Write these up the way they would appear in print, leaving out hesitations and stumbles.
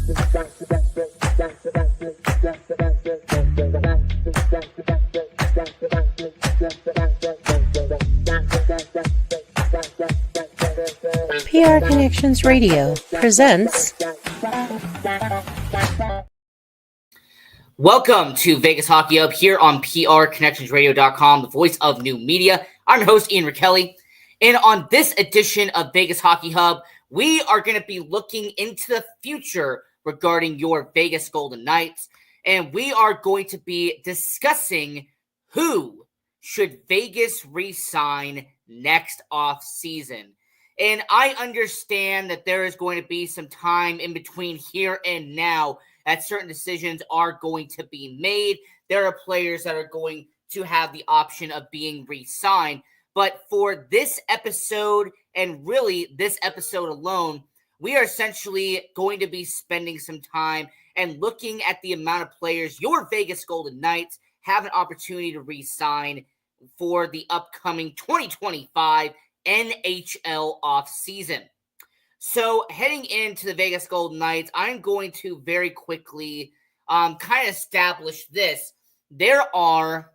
PR Connections Radio presents. Welcome to Vegas Hockey Hub here on PRConnectionsRadio.com, the voice of new media. I'm your host, Ian Rickelli. And on this edition of Vegas Hockey Hub, we are going to be looking into the future regarding your Vegas Golden Knights. And we are going to be discussing who should Vegas re-sign next off-season. And I understand that there is going to be some time in between here and now that certain decisions are going to be made. There are players that are going to have the option of being re-signed. But for this episode, and really this episode alone, we are essentially going to be spending some time and looking at the amount of players your Vegas Golden Knights have an opportunity to re-sign for the upcoming 2025 NHL offseason. So heading into the Vegas Golden Knights, I'm going to very quickly kind of establish this. There are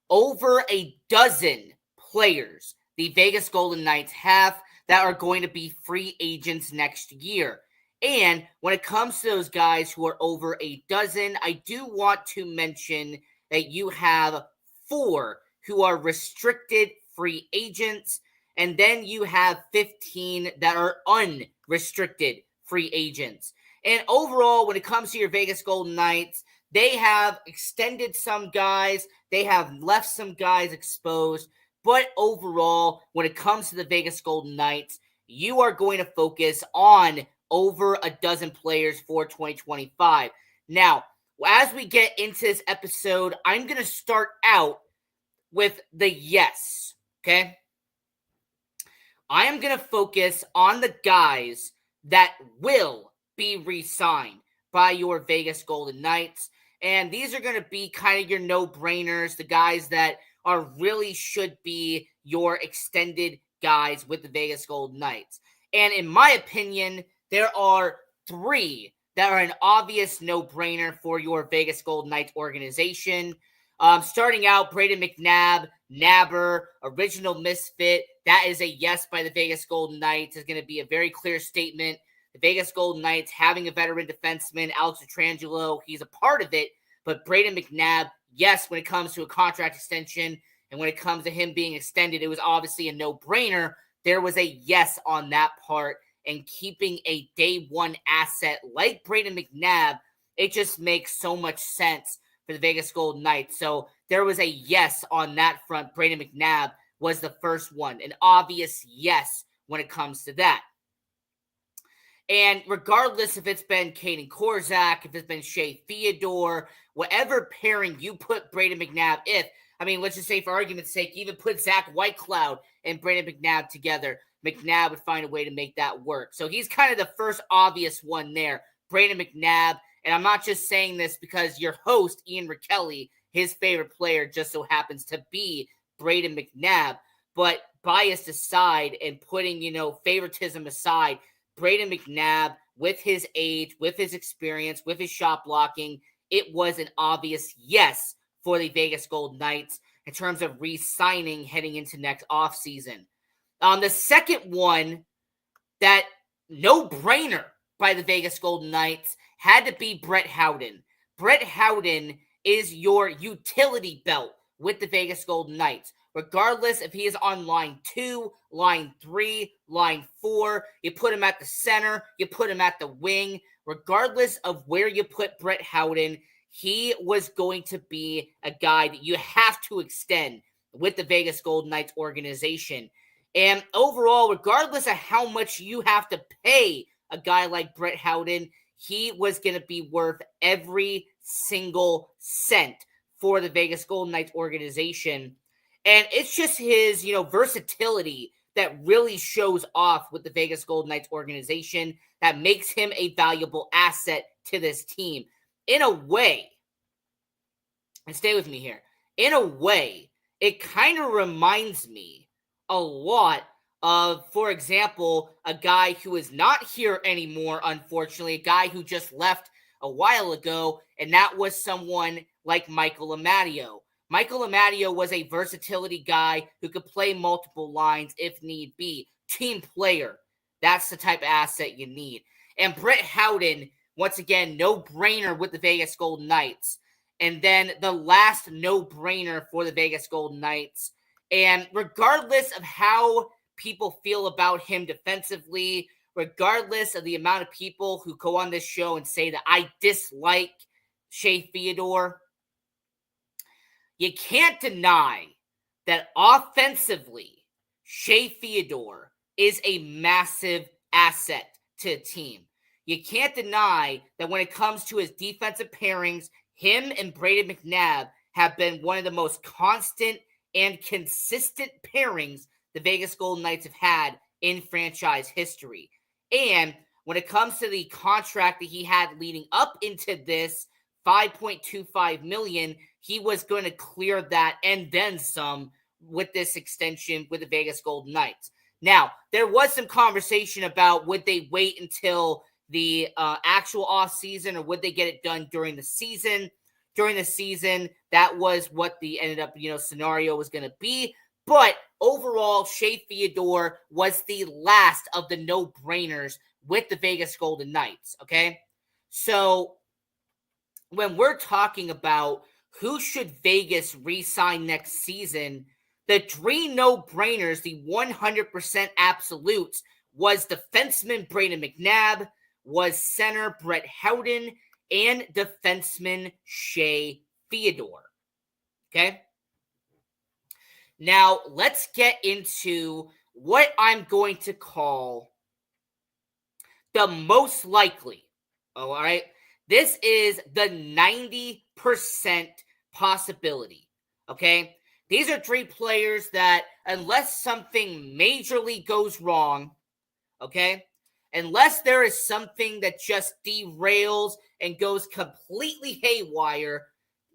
over a dozen players the Vegas Golden Knights have that are going to be free agents next year. And when it comes to those guys who are over a dozen, I do want to mention that you have 4 who are restricted free agents, and then you have 15 that are unrestricted free agents. And overall, when it comes to your Vegas Golden Knights, they have extended some guys, they have left some guys exposed, but overall, when it comes to the Vegas Golden Knights, you are going to focus on over a dozen players for 2025. Now, as we get into this episode, I'm going to start out with the yes, okay? I am going to focus on the guys that will be re-signed by your Vegas Golden Knights. And these are going to be kind of your no-brainers, the guys that are really should be your extended guys with the Vegas Golden Knights. And in my opinion, there are 3 that are an obvious no-brainer for your Vegas Golden Knights organization. Starting out, Brayden McNabb, Nabber, original misfit. That is a yes by the Vegas Golden Knights. Is going to be a very clear statement. The Vegas Golden Knights having a veteran defenseman, Alex Pietrangelo, he's a part of it. But Brayden McNabb, yes, when it comes to a contract extension and when it comes to him being extended, it was obviously a no-brainer. There was a yes on that part. And keeping a day one asset like Brayden McNabb, it just makes so much sense for the Vegas Golden Knights. So there was a yes on that front. Brayden McNabb was the first one. An obvious yes when it comes to that. And regardless if it's been Kaden Korczak, if it's been Shea Theodore, whatever pairing you put Brayden McNabb, let's just say for argument's sake, even put Zach Whitecloud and Brayden McNabb together, McNabb would find a way to make that work. So he's kind of the first obvious one there, Brayden McNabb. And I'm not just saying this because your host, Ian Rickelli, his favorite player just so happens to be Brayden McNabb. But bias aside and putting, favoritism aside, Brayden McNabb, with his age, with his experience, with his shot blocking, it was an obvious yes for the Vegas Golden Knights in terms of re-signing heading into next offseason. The second one, that no-brainer by the Vegas Golden Knights, had to be Brett Howden. Brett Howden is your utility belt with the Vegas Golden Knights. Regardless if he is on line 2, line 3, line 4, you put him at the center, you put him at the wing. Regardless of where you put Brett Howden, he was going to be a guy that you have to extend with the Vegas Golden Knights organization. And overall, regardless of how much you have to pay a guy like Brett Howden, he was going to be worth every single cent for the Vegas Golden Knights organization. And it's just his, versatility that really shows off with the Vegas Golden Knights organization that makes him a valuable asset to this team. In a way, and stay with me here, in a way, it kind of reminds me a lot of, for example, a guy who is not here anymore, unfortunately, a guy who just left a while ago, and that was someone like Michael Amadio. Michael Amadio was a versatility guy who could play multiple lines if need be. Team player. That's the type of asset you need. And Brett Howden, once again, no-brainer with the Vegas Golden Knights. And then the last no-brainer for the Vegas Golden Knights. And regardless of how people feel about him defensively, regardless of the amount of people who go on this show and say that I dislike Shea Theodore, you can't deny that offensively, Shea Theodore is a massive asset to a team. You can't deny that when it comes to his defensive pairings, him and Brayden McNabb have been one of the most constant and consistent pairings the Vegas Golden Knights have had in franchise history. And when it comes to the contract that he had leading up into this, $5.25 million, he was going to clear that and then some with this extension with the Vegas Golden Knights. Now, there was some conversation about would they wait until the actual offseason or would they get it done during the season? During the season, that was what the ended up, scenario was going to be. But overall, Shea Theodore was the last of the no-brainers with the Vegas Golden Knights, okay? So when we're talking about who should Vegas re-sign next season, the three no-brainers, the 100% absolutes, was defenseman Brayden McNabb, was center Brett Howden, and defenseman Shea Theodore. Okay? Now, let's get into what I'm going to call the most likely. All right? This is the 90% possibility. Okay? These are three players that, unless something majorly goes wrong, okay, unless there is something that just derails and goes completely haywire,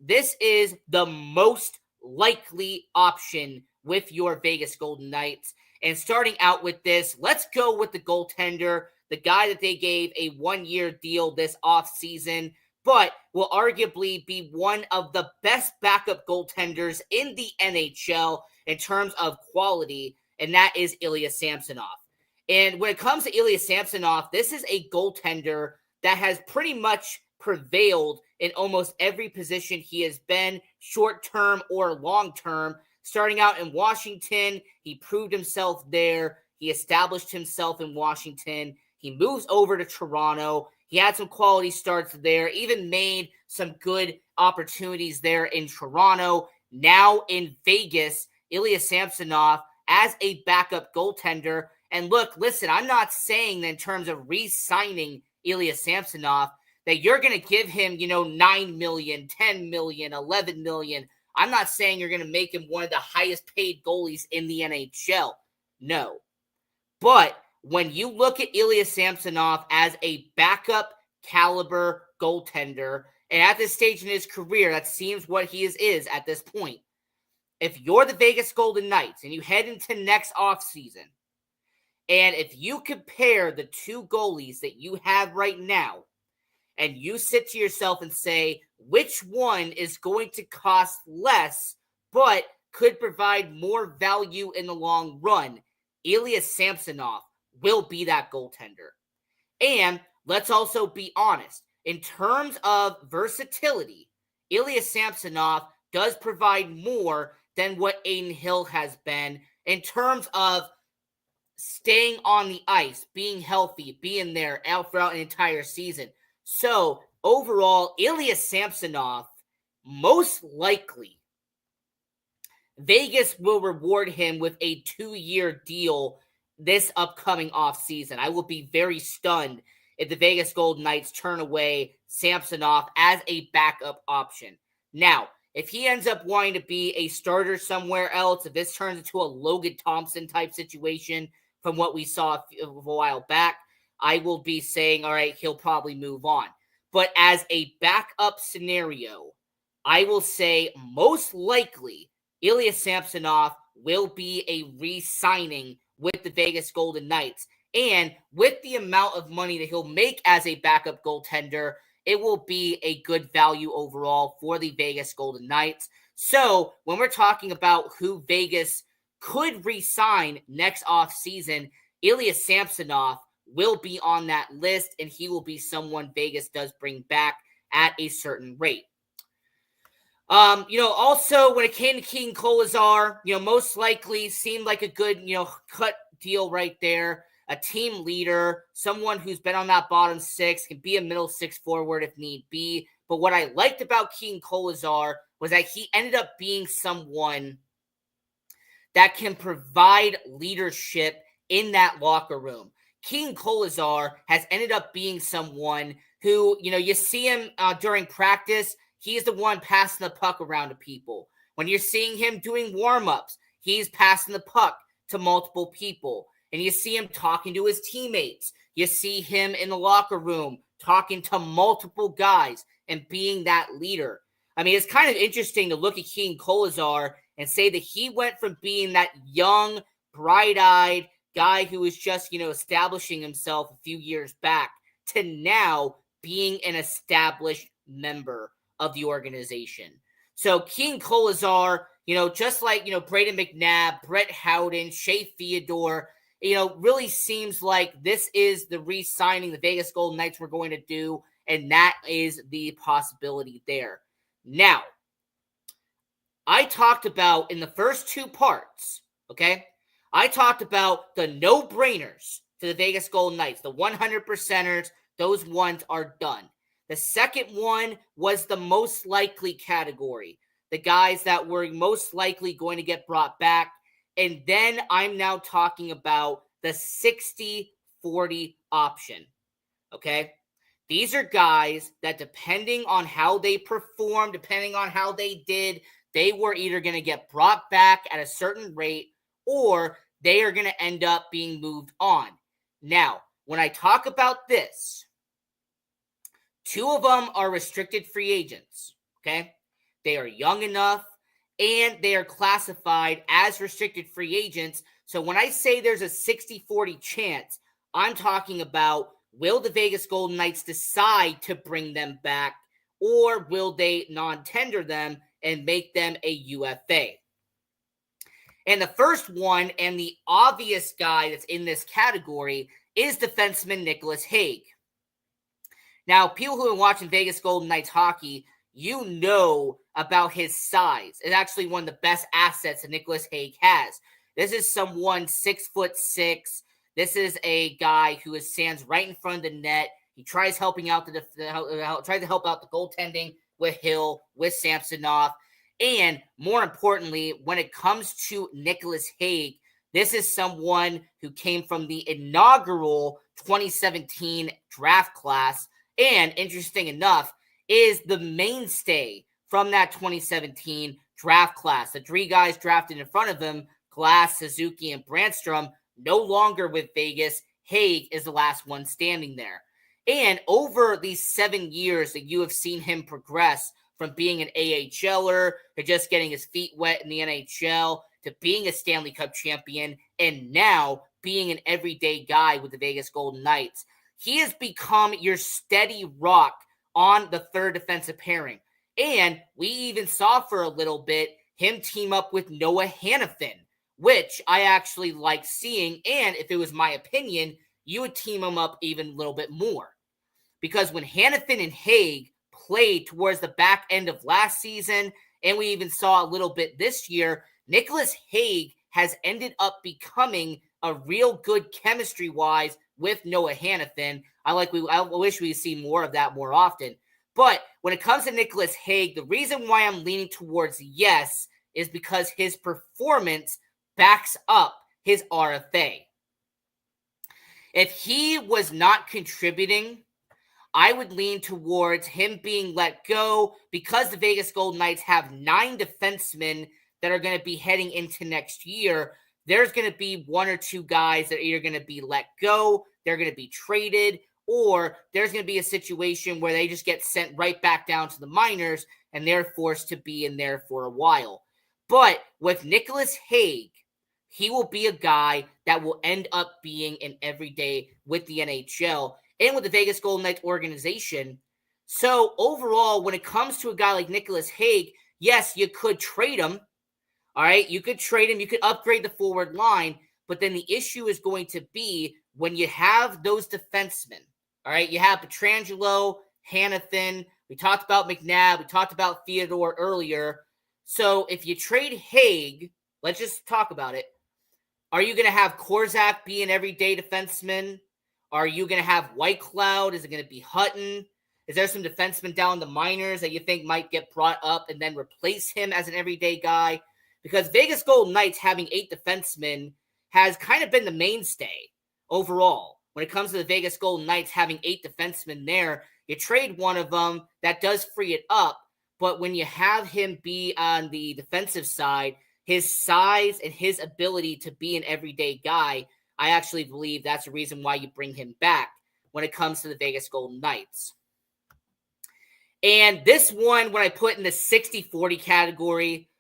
this is the most likely option with your Vegas Golden Knights. And starting out with this, let's go with the goaltender, the guy that they gave a one-year deal this offseason, but will arguably be one of the best backup goaltenders in the NHL in terms of quality, and that is Ilya Samsonov. And when it comes to Ilya Samsonov, this is a goaltender that has pretty much prevailed in almost every position he has been, short-term or long-term. Starting out in Washington, he proved himself there. He established himself in Washington. He moves over to Toronto. He had some quality starts there, even made some good opportunities there in Toronto. Now in Vegas, Ilya Samsonov as a backup goaltender. And look, listen, I'm not saying that in terms of re-signing Ilya Samsonov that you're going to give him, $9 million, $10 million, $11 million. I'm not saying you're going to make him one of the highest paid goalies in the NHL. No. But when you look at Ilya Samsonov as a backup caliber goaltender, and at this stage in his career, that seems what he is at this point. If you're the Vegas Golden Knights and you head into next offseason, and if you compare the two goalies that you have right now, and you sit to yourself and say, which one is going to cost less, but could provide more value in the long run, Ilya Samsonov will be that goaltender. And let's also be honest. In terms of versatility, Ilya Samsonov does provide more than what Adin Hill has been in terms of staying on the ice, being healthy, being there out throughout an entire season. So, overall, Ilya Samsonov, most likely, Vegas will reward him with a 2-year deal this upcoming offseason. I will be very stunned if the Vegas Golden Knights turn away Samsonov as a backup option. Now, if he ends up wanting to be a starter somewhere else, if this turns into a Logan Thompson type situation from what we saw a while back, I will be saying, all right, he'll probably move on. But as a backup scenario, I will say most likely Ilya Samsonov will be a re-signing with the Vegas Golden Knights. And with the amount of money that he'll make as a backup goaltender, it will be a good value overall for the Vegas Golden Knights. So when we're talking about who Vegas could re-sign next offseason, Ilya Samsonov will be on that list, and he will be someone Vegas does bring back at a certain rate. Also when it came to Keegan Kolesar, most likely seemed like a good, cut deal right there. A team leader, someone who's been on that bottom six, can be a middle six forward if need be. But what I liked about Keegan Kolesar was that he ended up being someone that can provide leadership in that locker room. Keegan Kolesar has ended up being someone who, you see him during practice, he's the one passing the puck around to people. When you're seeing him doing warm-ups, he's passing the puck to multiple people. And you see him talking to his teammates. You see him in the locker room talking to multiple guys and being that leader. I mean, it's kind of interesting to look at Keegan Kolesar and say that he went from being that young, bright-eyed guy who was just, establishing himself a few years back to now being an established member of the organization. So Keegan Kolesar, just like, Brayden McNabb, Brett Howden, Shea Theodore, really seems like this is the re-signing the Vegas Golden Knights were going to do, and that is the possibility there. Now, I talked about in the first two parts, okay? I talked about the no-brainers to the Vegas Golden Knights, the 100%ers. Those ones are done. The second one was the most likely category, the guys that were most likely going to get brought back. And then I'm now talking about the 60-40 option, okay? These are guys that, depending on how they performed, depending on how they did, they were either going to get brought back at a certain rate or they are going to end up being moved on. Now, when I talk about this, two of them are restricted free agents, okay? They are young enough, and they are classified as restricted free agents. So when I say there's a 60-40 chance, I'm talking about, will the Vegas Golden Knights decide to bring them back, or will they non-tender them and make them a UFA? And the first one, and the obvious guy that's in this category, is defenseman Nicholas Hague. Now, people who have been watching Vegas Golden Knights hockey, you know about his size. It's actually one of the best assets that Nicholas Hague has. This is someone 6'6". This is a guy who stands right in front of the net. He tries helping out tries to help out the goaltending with Hill, with Samsonov. And more importantly, when it comes to Nicholas Hague, this is someone who came from the inaugural 2017 draft class. And interesting enough, is the mainstay from that 2017 draft class. The three guys drafted in front of him, Glass, Suzuki, and Brandstrom, no longer with Vegas. Hague is the last one standing there. And over these 7 years that you have seen him progress from being an AHLer to just getting his feet wet in the NHL to being a Stanley Cup champion and now being an everyday guy with the Vegas Golden Knights, he has become your steady rock on the third defensive pairing. And we even saw for a little bit him team up with Noah Hanifin, which I actually like seeing. And if it was my opinion, you would team him up even a little bit more. Because when Hanifin and Hague played towards the back end of last season, and we even saw a little bit this year, Nicholas Hague has ended up becoming a real good chemistry-wise with Noah Hanifin. I wish we could see more of that more often. But when it comes to Nicholas Hague, the reason why I'm leaning towards yes is because his performance backs up his RFA. If he was not contributing, I would lean towards him being let go because the Vegas Golden Knights have 9 defensemen that are going to be heading into next year. There's going to be 1 or 2 guys that are either going to be let go, they're going to be traded, or there's going to be a situation where they just get sent right back down to the minors and they're forced to be in there for a while. But with Nicholas Hague, he will be a guy that will end up being an everyday with the NHL and with the Vegas Golden Knights organization. So overall, when it comes to a guy like Nicholas Hague, yes, you could trade him. All right, you could trade him. You could upgrade the forward line. But then the issue is going to be when you have those defensemen. All right, you have Pietrangelo, Hanifin. We talked about McNabb. We talked about Theodore earlier. So if you trade Hague, let's just talk about it. Are you going to have Korczak be an everyday defenseman? Are you going to have Whitecloud? Is it going to be Hutton? Is there some defensemen down in the minors that you think might get brought up and then replace him as an everyday guy? Because Vegas Golden Knights having 8 defensemen has kind of been the mainstay overall. When it comes to the Vegas Golden Knights having 8 defensemen there, you trade one of them, that does free it up. But when you have him be on the defensive side, his size and his ability to be an everyday guy, I actually believe that's the reason why you bring him back when it comes to the Vegas Golden Knights. And this one, when I put in the 60-40 category,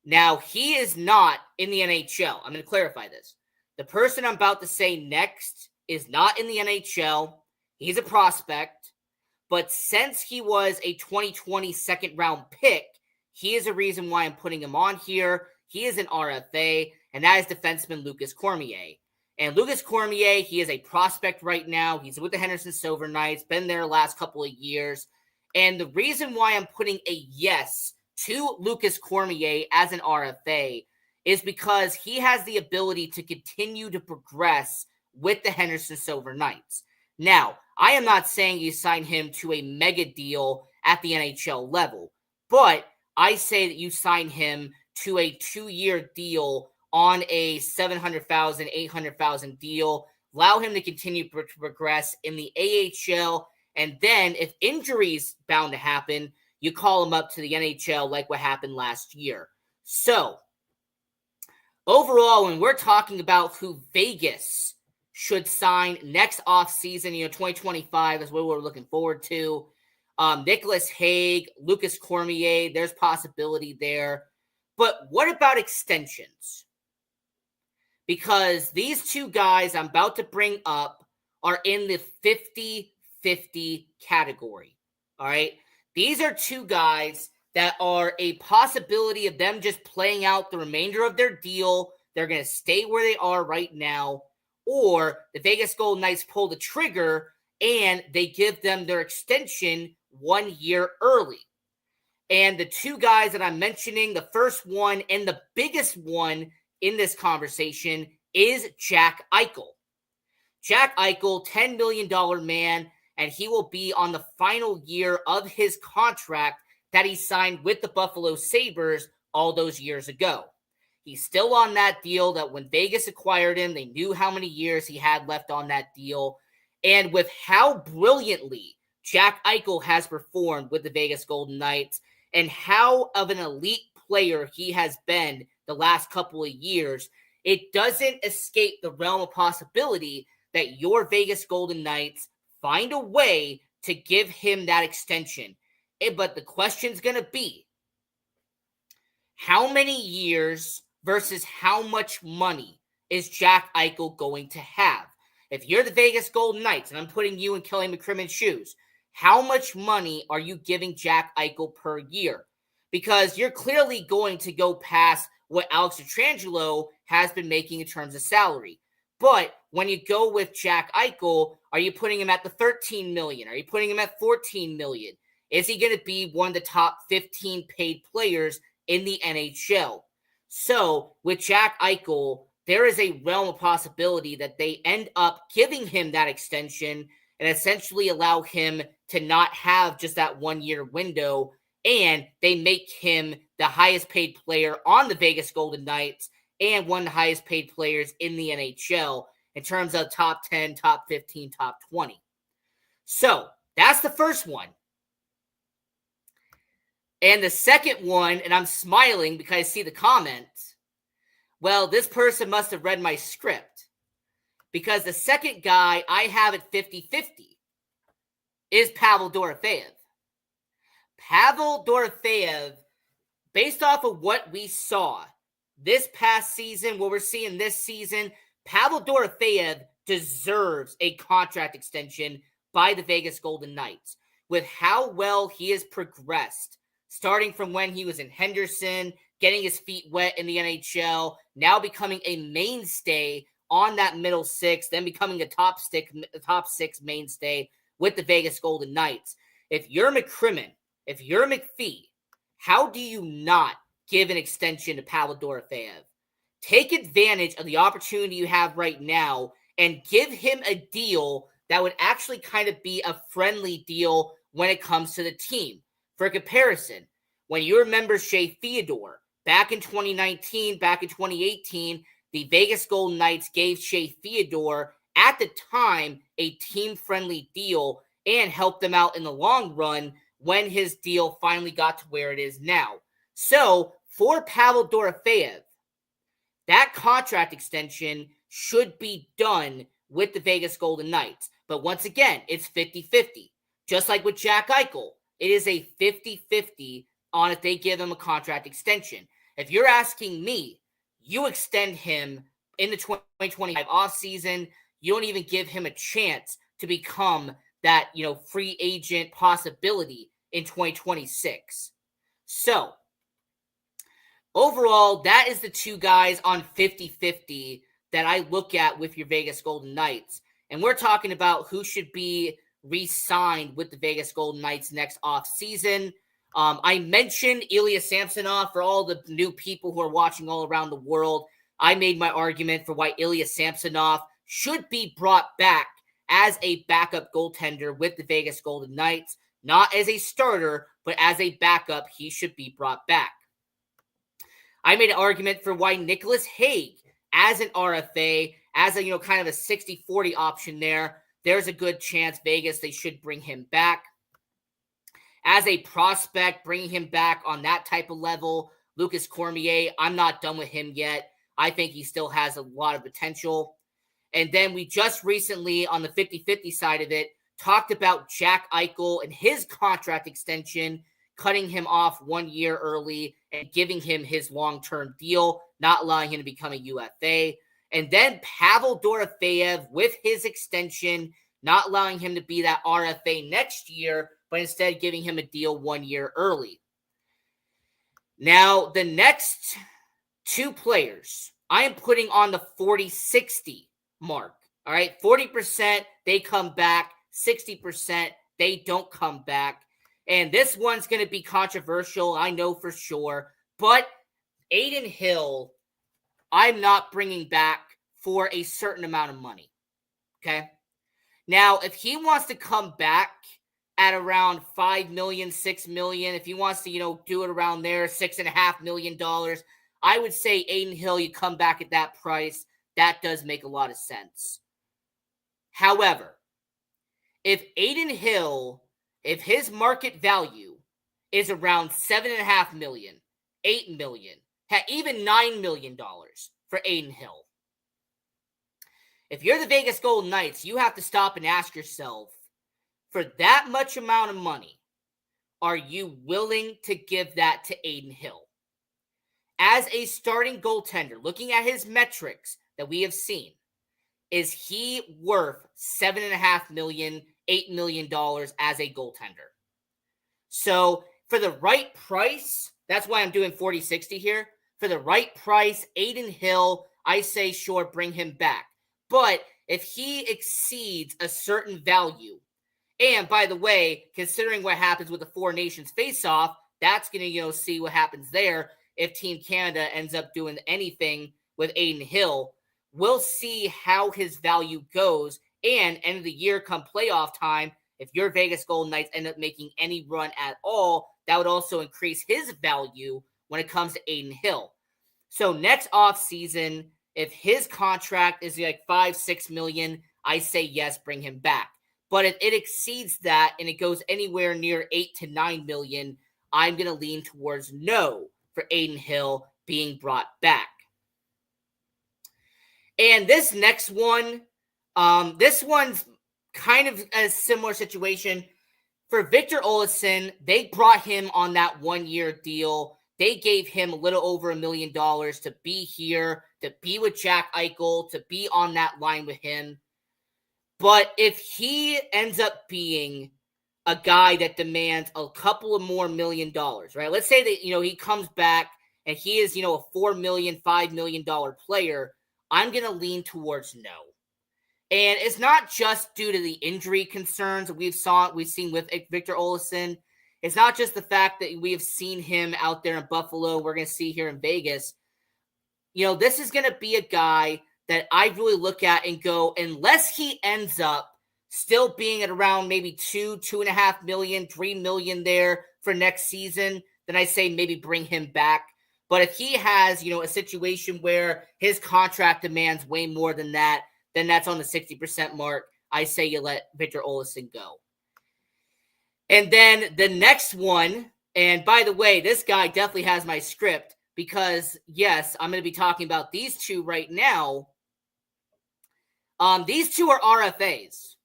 now he is not in the NHL. I'm going to clarify this. The person I'm about to say next is not in the NHL. He's a prospect. But since he was a 2020 second-round pick, he is a reason why I'm putting him on here. He is an RFA, and that is defenseman Lucas Cormier. And Lucas Cormier, he is a prospect right now. He's with the Henderson Silver Knights, been there the last couple of years. And the reason why I'm putting a yes to Lucas Cormier as an RFA is because he has the ability to continue to progress with the Henderson Silver Knights. Now, I am not saying you sign him to a mega deal at the NHL level, but I say that you sign him to a 2-year deal on a $700,000, $800,000 deal. Allow him to continue to progress in the AHL, and then if injuries bound to happen, you call him up to the NHL like what happened last year. So, overall, when we're talking about who Vegas should sign next offseason, 2025 is what we're looking forward to. Nicholas Hague, Lucas Cormier, there's possibility there. But what about extensions? Because these two guys I'm about to bring up are in the 50-50 category. All right? These are two guys that are a possibility of them just playing out the remainder of their deal. They're going to stay where they are right now. Or the Vegas Golden Knights pull the trigger and they give them their extension 1 year early. And the two guys that I'm mentioning, the first one and the biggest one in this conversation is Jack Eichel. Jack Eichel, $10 million man, and he will be on the final year of his contract that he signed with the Buffalo Sabres all those years ago. He's still on that deal that when Vegas acquired him, they knew how many years he had left on that deal. And with how brilliantly Jack Eichel has performed with the Vegas Golden Knights and how of an elite player he has been the last couple of years, it doesn't escape the realm of possibility that your Vegas Golden Knights find a way to give him that extension. But the question's going to be, how many years versus how much money is Jack Eichel going to have? If you're the Vegas Golden Knights, and I'm putting you in Kelly McCrimmon's shoes, how much money are you giving Jack Eichel per year? Because you're clearly going to go past what Alex Pietrangelo has been making in terms of salary. But when you go with Jack Eichel, are you putting him at the $13 million? Are you putting him at $14 million? Is he going to be one of the top 15 paid players in the NHL? So with Jack Eichel, there is a realm of possibility that they end up giving him that extension and essentially allow him to not have just that 1 year window, and they make him the highest paid player on the Vegas Golden Knights and one of the highest paid players in the NHL in terms of top 10, top 15, top 20. So that's the first one. And the second one, and I'm smiling because I see the comments, well, this person must have read my script, because the second guy I have at 50-50 is Pavel Dorofeyev. Pavel Dorofeyev, based off of what we saw this past season, what we're seeing this season, Pavel Dorofeyev deserves a contract extension by the Vegas Golden Knights. With how well he has progressed, starting from when he was in Henderson, getting his feet wet in the NHL, now becoming a mainstay on that middle six, then becoming a top six mainstay with the Vegas Golden Knights. If you're McCrimmon, if you're McPhee, how do you not give an extension to Pavel Dorofeyev? Take advantage of the opportunity you have right now and give him a deal that would actually kind of be a friendly deal when it comes to the team. For comparison, when you remember Shea Theodore, back in 2019, back in 2018, the Vegas Golden Knights gave Shea Theodore, at the time, a team-friendly deal and helped them out in the long run when his deal finally got to where it is now. So, for Pavel Dorofeyev, that contract extension should be done with the Vegas Golden Knights. But once again, it's 50-50. Just like with Jack Eichel, it is a 50-50 on if they give him a contract extension. If you're asking me, you extend him in the 2025 offseason. You don't even give him a chance to become that, free agent possibility in 2026. So, overall, that is the two guys on 50-50 that I look at with your Vegas Golden Knights. And we're talking about who should be re-signed with the Vegas Golden Knights next offseason. I mentioned Ilya Samsonov. For all the new people who are watching all around the world, I made my argument for why Ilya Samsonov should be brought back as a backup goaltender with the Vegas Golden Knights. Not as a starter, but as a backup, he should be brought back. I made an argument for why Nicholas Hague, as an RFA, as a, kind of a 60-40 option there, there's a good chance Vegas, they should bring him back. As a prospect, bringing him back on that type of level, Lucas Cormier, I'm not done with him yet. I think he still has a lot of potential. And then we just recently, on the 50-50 side of it, talked about Jack Eichel and his contract extension, cutting him off 1 year early and giving him his long-term deal, not allowing him to become a UFA. And then Pavel Dorofeyev with his extension, not allowing him to be that RFA next year, but instead giving him a deal 1 year early. Now, the next two players, I am putting on the 40-60 mark. All right, 40%, they come back. 60%, they don't come back. And this one's going to be controversial, I know for sure. But Adin Hill, I'm not bringing back for a certain amount of money. Okay? Now, if he wants to come back at around $5 million, $6 million, if he wants to, do it around there, $6.5 million, I would say Adin Hill, you come back at that price. That does make a lot of sense. However, if Adin Hill, if his market value is around $7.5 million, $8 million, even $9 million for Adin Hill, if you're the Vegas Golden Knights, you have to stop and ask yourself, for that much amount of money, are you willing to give that to Adin Hill? As a starting goaltender, looking at his metrics that we have seen, is he worth $7.5 million, $8 million as a goaltender? So for the right price, that's why I'm doing 40-60 here. For the right price, Adin Hill, I say sure, bring him back. But if he exceeds a certain value, and by the way, considering what happens with the Four Nations face-off, that's going to, see what happens there. If Team Canada ends up doing anything with Adin Hill, we'll see how his value goes. And end of the year, come playoff time, if your Vegas Golden Knights end up making any run at all, that would also increase his value when it comes to Adin Hill. So next offseason, if his contract is like $5-6 million, I say yes, bring him back. But if it exceeds that and it goes anywhere near $8 to $9 million, I'm going to lean towards no for Adin Hill being brought back. And this next one, this one's kind of a similar situation. For Victor Olofsson, they brought him on that 1 year deal they gave him a little over $1 million to be here, to be with Jack Eichel, to be on that line with him. But if he ends up being a guy that demands a couple of more $1 million, right? Let's say that, he comes back and he is, a $4 million, $5 million player. I'm going to lean towards no. And it's not just due to the injury concerns that we've seen with Victor Olofsson. It's not just the fact that we have seen him out there in Buffalo. We're going to see here in Vegas. This is going to be a guy that I really look at and go, unless he ends up still being at around maybe $2.5 million, $3 million there for next season, then I say maybe bring him back. But if he has, a situation where his contract demands way more than that, then that's on the 60% mark. I say you let Victor Olofsson go. And then the next one, and by the way, this guy definitely has my script because, yes, I'm going to be talking about these two right now. These two are RFAs,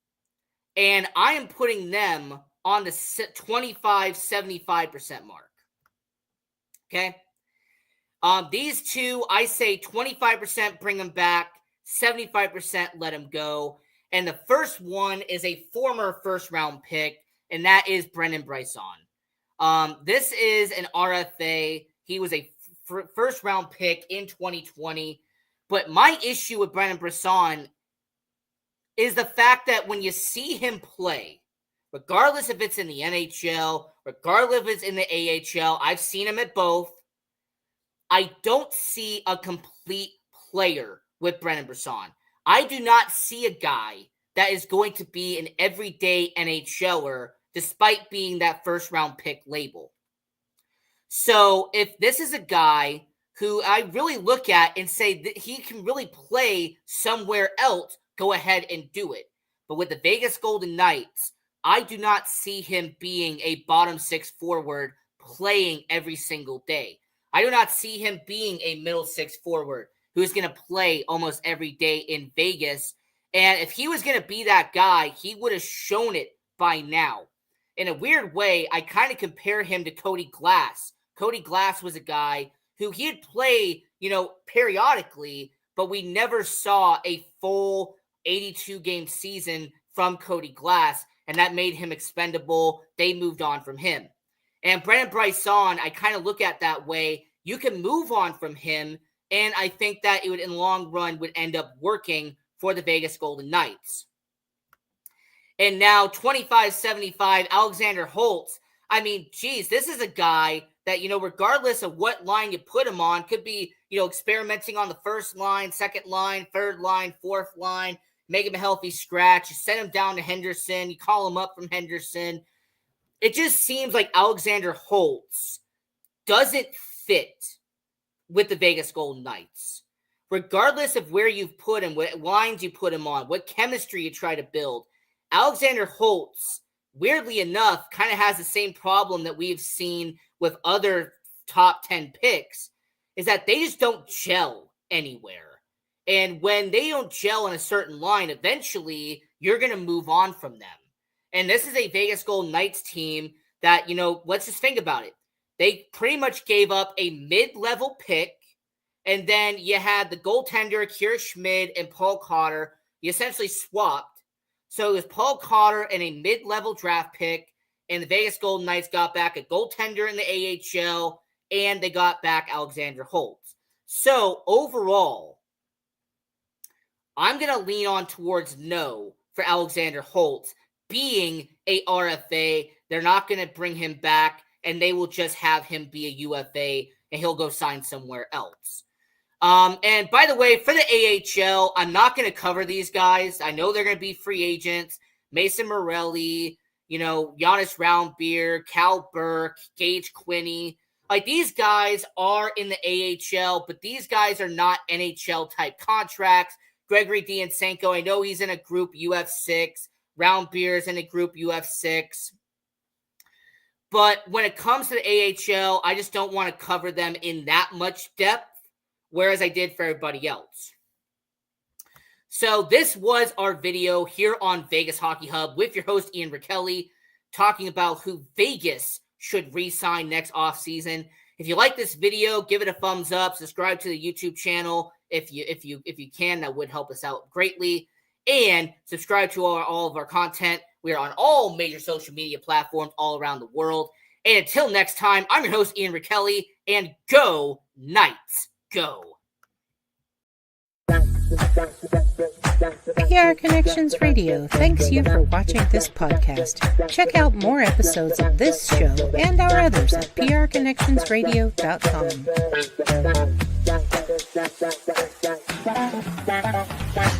and I am putting them on the 25-75% mark. Okay? These two, I say 25% bring them back, 75% let him go. And the first one is a former first-round pick, and that is Brendan Brisson. This is an RFA. He was a first-round pick in 2020. But my issue with Brendan Brisson is the fact that when you see him play, regardless if it's in the NHL, regardless if it's in the AHL, I've seen him at both, I don't see a complete player with Brendan Brisson. I do not see a guy that is going to be an everyday NHLer despite being that first-round pick label. So if this is a guy who I really look at and say that he can really play somewhere else, go ahead and do it. But with the Vegas Golden Knights, I do not see him being a bottom six forward playing every single day. I do not see him being a middle six forward who's going to play almost every day in Vegas. And if he was going to be that guy, he would have shown it by now. In a weird way, I kind of compare him to Cody Glass. Cody Glass was a guy who he'd play, periodically, but we never saw a full 82-game season from Cody Glass, and that made him expendable. They moved on from him. And Brendan Brisson, I kind of look at that way. You can move on from him, and I think that it would, in the long run, would end up working for the Vegas Golden Knights. And now 25-75, Alexander Holtz. I mean, geez, this is a guy that, regardless of what line you put him on, could be, experimenting on the first line, second line, third line, fourth line, make him a healthy scratch. You send him down to Henderson. You call him up from Henderson. It just seems like Alexander Holtz doesn't fit with the Vegas Golden Knights. Regardless of where you've put him, what lines you put him on, what chemistry you try to build, Alexander Holtz, weirdly enough, kind of has the same problem that we've seen with other top 10 picks, is that they just don't gel anywhere. And when they don't gel in a certain line, eventually you're going to move on from them. And this is a Vegas Golden Knights team that, let's just think about it. They pretty much gave up a mid-level pick, and then you had the goaltender, Kira Schmid, and Paul Cotter. You essentially swapped. So it was Paul Cotter and a mid-level draft pick, and the Vegas Golden Knights got back a goaltender in the AHL, and they got back Alexander Holtz. So overall, I'm going to lean on towards no for Alexander Holtz. Being a RFA, they're not going to bring him back, and they will just have him be a UFA, and he'll go sign somewhere else. And by the way, for the AHL, I'm not going to cover these guys. I know they're going to be free agents. Mason Morelli, Giannis Roundbeer, Cal Burke, Gage Quinney. Like, these guys are in the AHL, but these guys are not NHL-type contracts. Gregory Diansenko, I know he's in a group UF6. Roundbeer's in a group UF6. But when it comes to the AHL, I just don't want to cover them in that much depth, whereas I did for everybody else. So this was our video here on Vegas Hockey Hub with your host, Ian Rickelli, talking about who Vegas should re-sign next offseason. If you like this video, give it a thumbs up. Subscribe to the YouTube channel if you can. That would help us out greatly. And subscribe to all of our content. We are on all major social media platforms all around the world. And until next time, I'm your host, Ian Rickelli, and go Knights, go! PR Connections Radio thanks you for watching this podcast. Check out more episodes of this show and our others at prconnectionsradio.com.